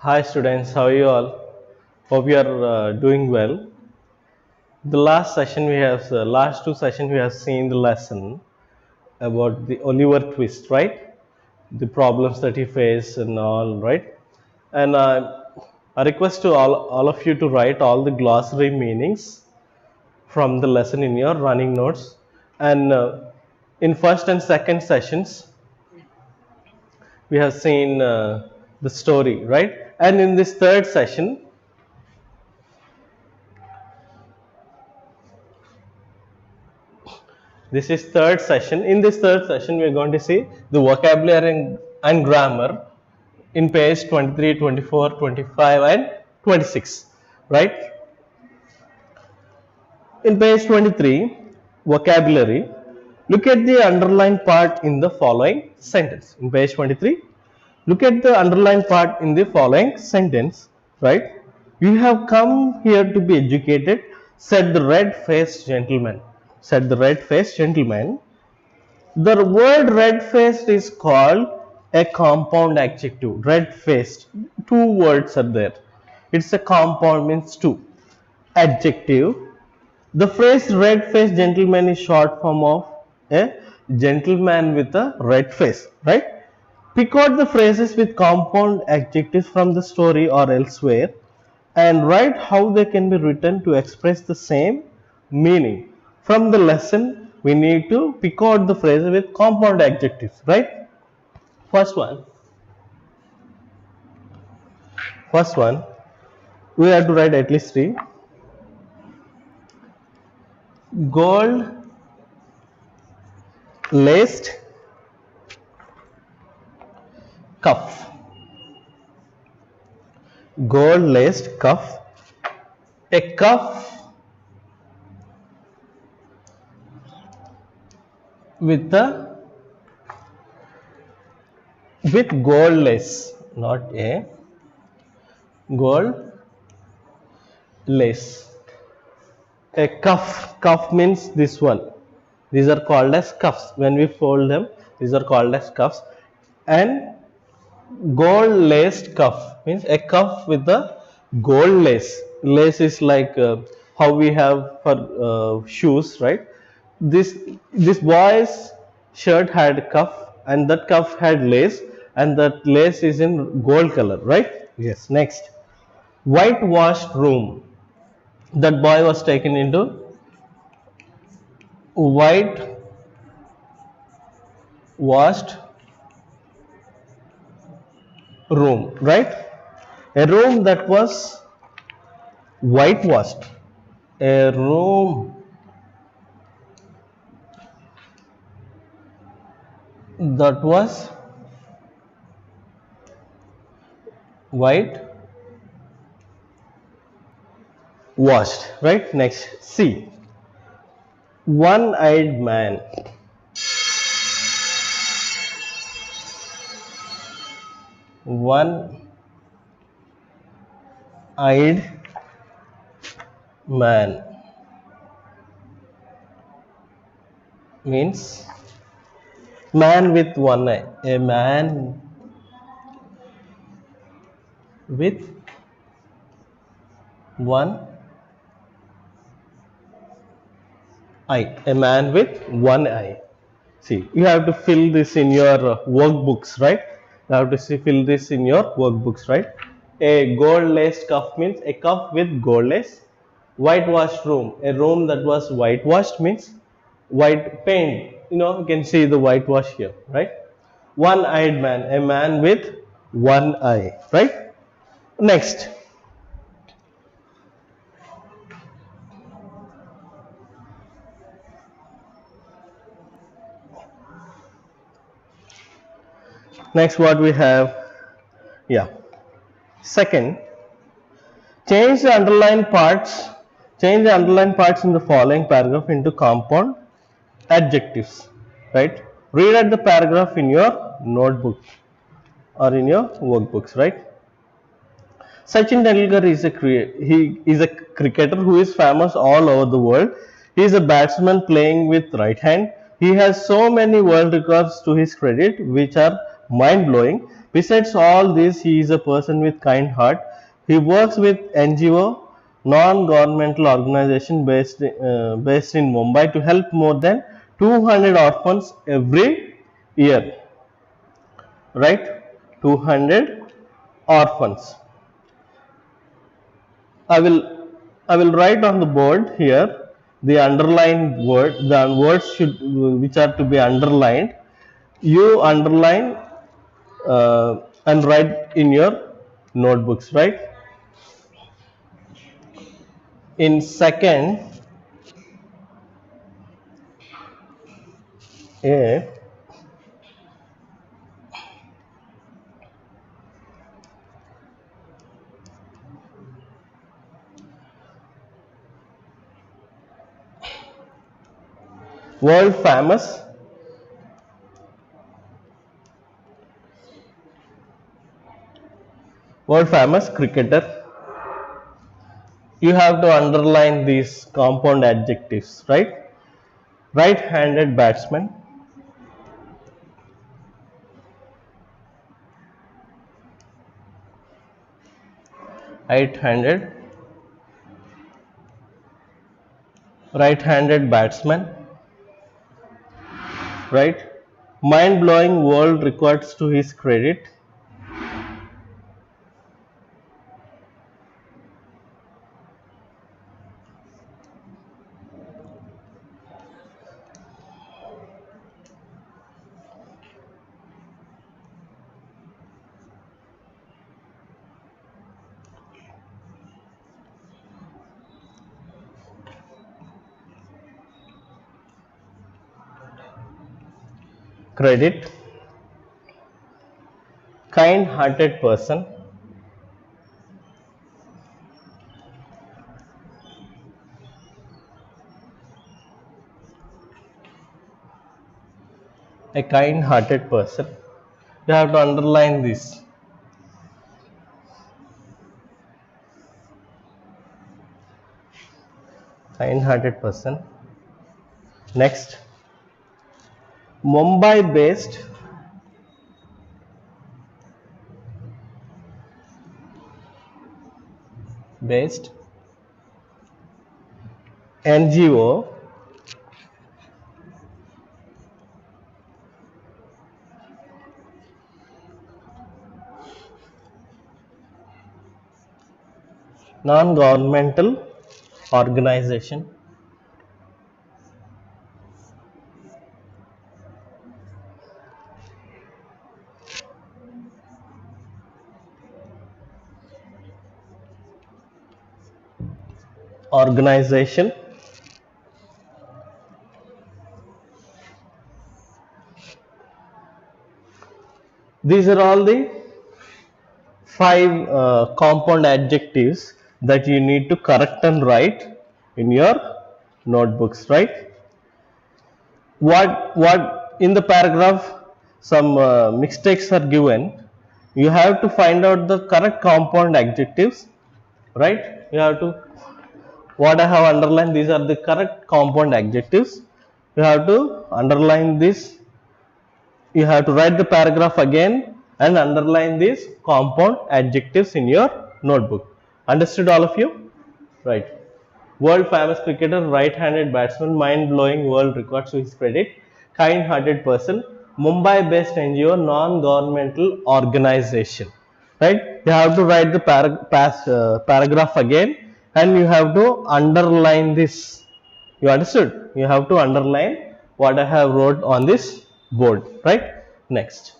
Hi students, how are you all? Hope you are doing well. The last session we have, last two sessions we have seen the lesson about the Oliver Twist, right? The problems that he faced and all, right? And I request to all of you to write all the glossary meanings from the lesson in your running notes. And in first and second sessions, we have seen the story, right? And in this third session, this is third session. In this third session, we are going to see the vocabulary and grammar in page 23, 24, 25 and 26, right? In page 23, vocabulary, look at the underlined part in the following sentence. In page 23, look at the underlined part in the following sentence, right? You have come here to be educated, said the red-faced gentleman. Said the red-faced gentleman. The word red-faced is called a compound adjective. Red-faced. Two words are there. It's a compound, means two. Adjective. The phrase red-faced gentleman is short form of a gentleman with a red face, right? Pick out the phrases with compound adjectives from the story or elsewhere and write how they can be written to express the same meaning. From the lesson, we need to pick out the phrases with compound adjectives, right? First one, we have to write at least three. Gold laced cuff. Gold laced cuff. A cuff with gold lace, not a gold lace. A cuff means this one. These are called as cuffs. When we fold them, these are called as cuffs. And gold laced cuff means a cuff with a gold lace. Lace is like how we have for shoes, right? This boy's shirt had cuff and that cuff had lace and that lace is in gold color, right? Yes. Next, whitewashed room. That boy was taken into whitewashed room, right? A room that was whitewashed. A room that was whitewashed, right? Next, C. One-eyed man. One-eyed man means man with one eye. A man with one eye. A man with one eye. See, you have to fill this in your workbooks, right? You have to fill this in your workbooks, right? A gold laced cuff means a cuff with gold lace. Whitewashed room, a room that was whitewashed means white paint. You can see the whitewash here, right? One-eyed man, a man with one eye, right? Next, what we have, second, change the underlined parts in the following paragraph into compound adjectives, right? Read out the paragraph in your notebook or in your workbooks, right? Sachin Tendulkar is a cricketer who is famous all over the world. He is a batsman playing with right hand. He has so many world records to his credit which are mind blowing. Besides all this, he is a person with kind heart. He works with NGO, non-governmental organization based in Mumbai to help more than 200 orphans every year. Right? 200 orphans. I will write on the board here the underlined word, the words which are to be underlined. You underline and write in your notebooks, right? In second A, world famous cricketer. You have to underline these compound adjectives, right? Right-handed batsman, right-handed batsman, right? Mind-blowing world records to his credit. Credit. Kind-hearted person, a kind-hearted person. You have to underline this. Kind-hearted person. Next, Mumbai-based NGO non-governmental organization These are all the 5 compound adjectives that you need to correct and write in your notebooks, right? What in the paragraph some mistakes are given. You have to find out the correct compound adjectives, right? You have to, what I have underlined, these are the correct compound adjectives. You have to underline this. You have to write the paragraph again and underline these compound adjectives in your notebook. Understood, all of you? Right. World famous cricketer, right-handed batsman, mind-blowing world records to his credit, kind-hearted person, Mumbai-based NGO, non-governmental organization. Right? You have to write the paragraph again and you have to underline this. You understood? You have to underline what I have wrote on this board. Right? Next.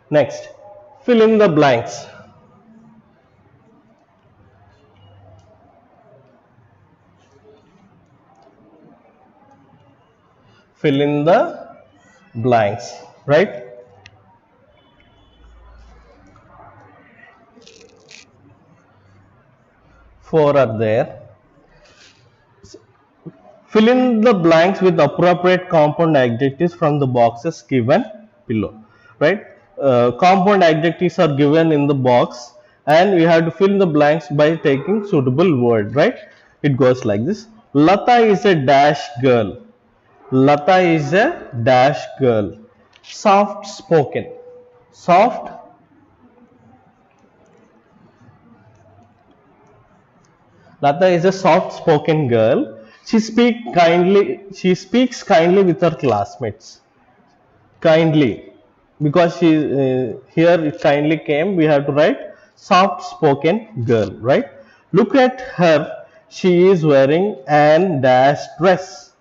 Next, fill in the blanks. Fill in the blanks, right? Four are there. Fill in the blanks with appropriate compound adjectives from the boxes given below, right? Compound adjectives are given in the box and we have to fill the blanks by taking suitable word, right? It goes like this. Lata is a dash girl. Lata is a dash girl. Soft spoken. Soft. Lata is a soft spoken girl. She speaks kindly with her classmates. Kindly. Because she here it kindly came, we have to write soft spoken girl, right? Look at her. She is wearing an dash dress.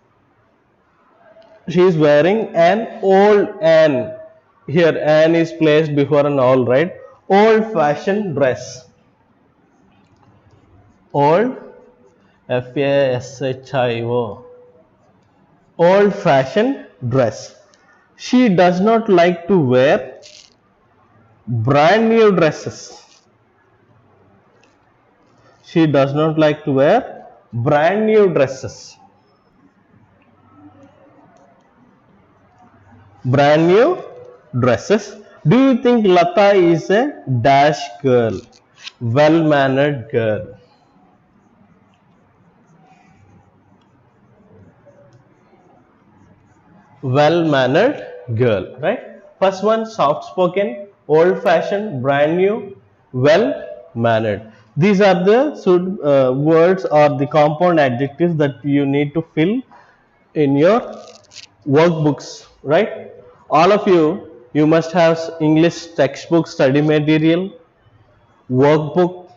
She is wearing an old an. Here an is placed before an all, right? Old fashioned dress. Old FASHIO. Old fashioned dress. She does not like to wear brand new dresses. She does not like to wear brand new dresses. Brand new dresses. Do you think Lata is a dash girl? Well mannered girl. Well mannered girl, right? First one, soft spoken, old fashioned, brand new, well mannered. These are the words or the compound adjectives that you need to fill in your workbooks, right? All of you must have English textbook, study material, workbook,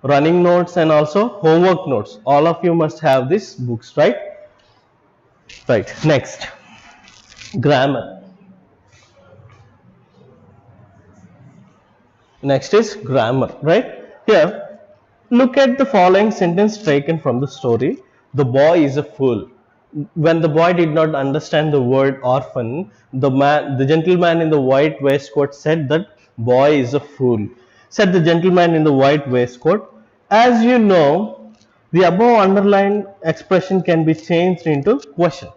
running notes, and also homework notes. All of you must have these books, right? Right. Next, grammar. Next is grammar, right? Here, look at the following sentence taken from the story. The boy is a fool. When the boy did not understand the word orphan, the gentleman in the white waistcoat said that boy is a fool. Said the gentleman in the white waistcoat. As you know, the above underlined expression can be changed into question.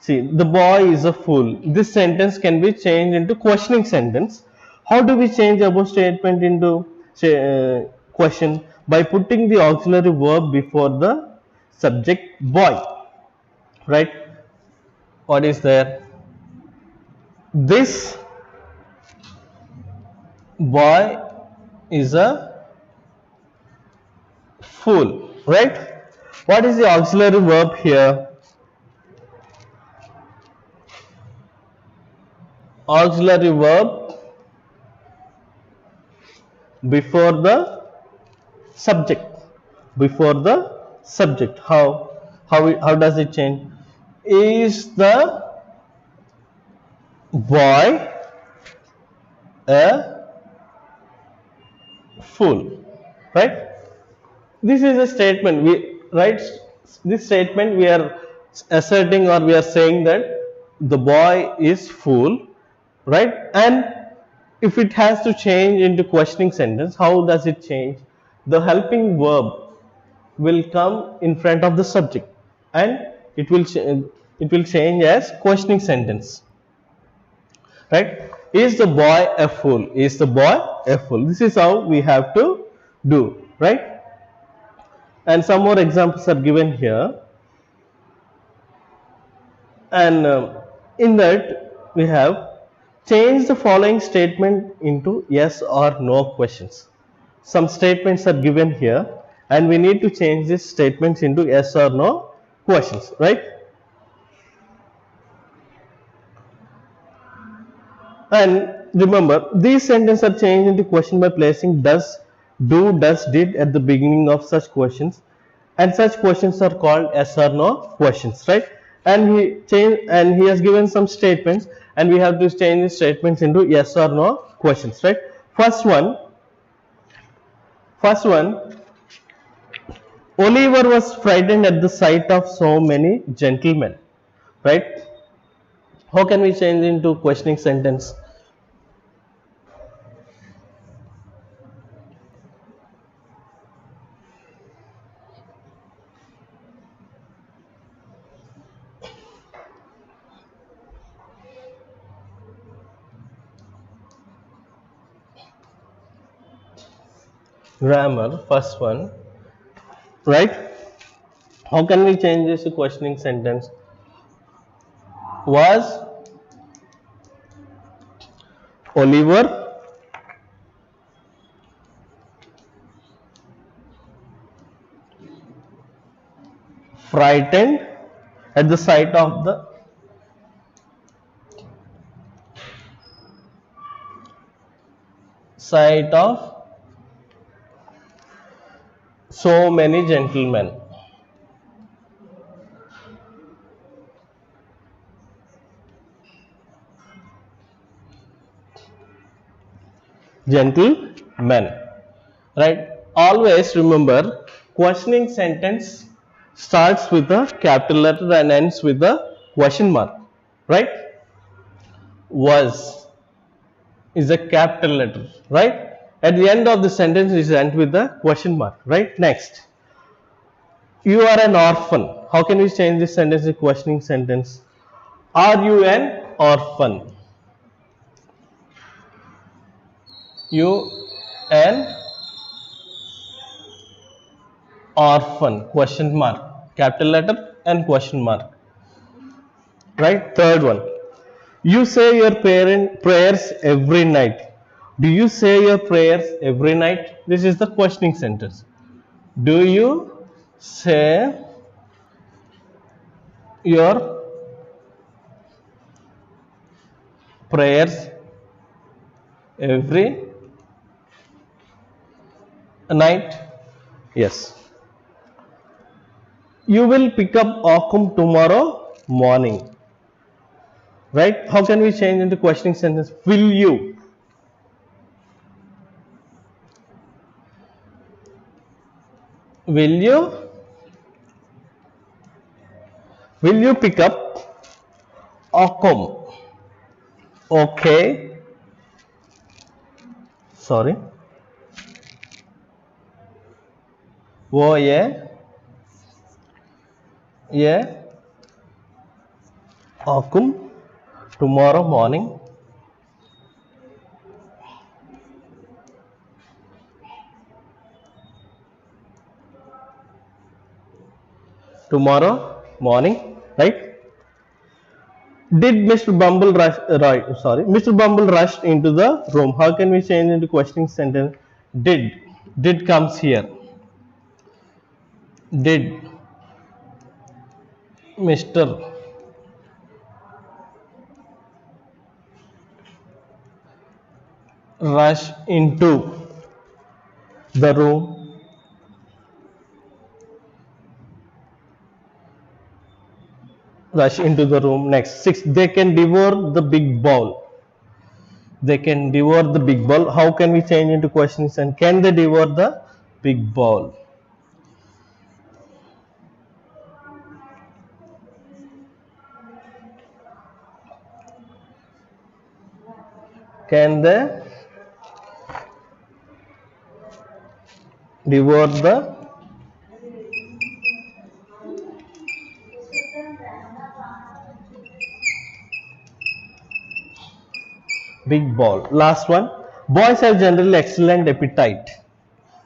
See, the boy is a fool. This sentence can be changed into questioning sentence. How do we change above statement into question? By putting the auxiliary verb before the subject boy. Right? What is there? This boy is a fool. Right? What is the auxiliary verb here? Auxiliary verb before the subject. Before the subject. How does it change? Is the boy a fool? Right? This is a statement. This statement we are asserting, or we are saying that the boy is fool, right? And if it has to change into questioning sentence, how does it change? The helping verb will come in front of the subject, and it will change as questioning sentence, right? Is the boy a fool? Is the boy a fool? This is how we have to do, right? And some more examples are given here, and in that we have change the following statement into yes or no questions. Some statements are given here, and we need to change these statements into yes or no questions, right? And remember, these sentences are changed into question by placing does, do, does, did at the beginning of such questions, and such questions are called yes or no questions, right? And he has given some statements, and we have to change the statements into yes or no questions, right? First one, Oliver was frightened at the sight of so many gentlemen, right? How can we change into questioning sentence? Grammar, first one, right? How can we change this to questioning sentence? Was Oliver frightened at the sight of so many gentlemen? Gentlemen, right? Always remember, questioning sentence starts with a capital letter and ends with a question mark, right? Was is a capital letter, right? At the end of the sentence is end with a question mark, right? Next, you are an orphan. How can we change this sentence to questioning sentence? Are you an orphan? You an orphan, question mark, capital letter and question mark, right? Third one, you say your parent prayers every night. Do you say your prayers every night? This is the questioning sentence. Do you say your prayers every night? Yes. You will pick up Occam tomorrow morning, right? How can we change into questioning sentence? Will you? Will you? Will you pick up Occam? Okay. Sorry. वो ये Occam tomorrow morning. Tomorrow morning, right? Did Mr. Bumble rush? Right, sorry. Mr. Bumble rushed into the room. How can we change into questioning sentence? Did. Did comes here. Did Mr. rush into the room? Rush into the room. Next, 6. They can devour the big ball. They can devour the big ball. How can we change into questions? And can they devour the big ball? Can they devour the big ball? Last one. Boys have generally excellent appetite.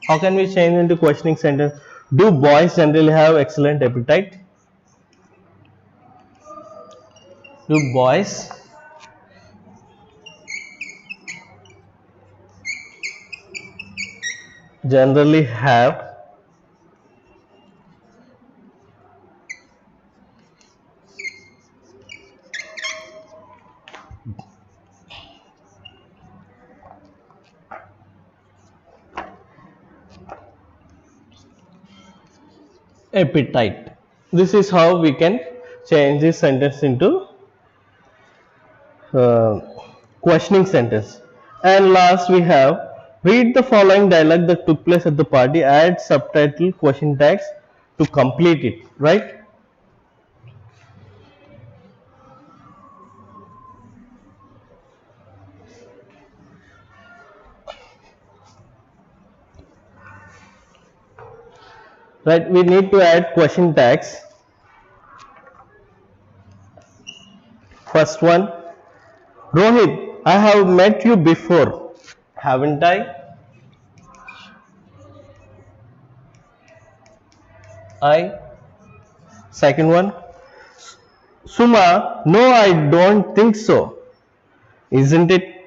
How can we change into questioning sentence? Do boys generally have excellent appetite? Do boys generally have appetite? This is how we can change this sentence into questioning sentence. And last we have, read the following dialogue that took place at the party, add subtitle question tags to complete it, right? Right, we need to add question tags. First one, Rohit, I have met you before, haven't I? I Second one, Suma, no, I don't think so. Isn't it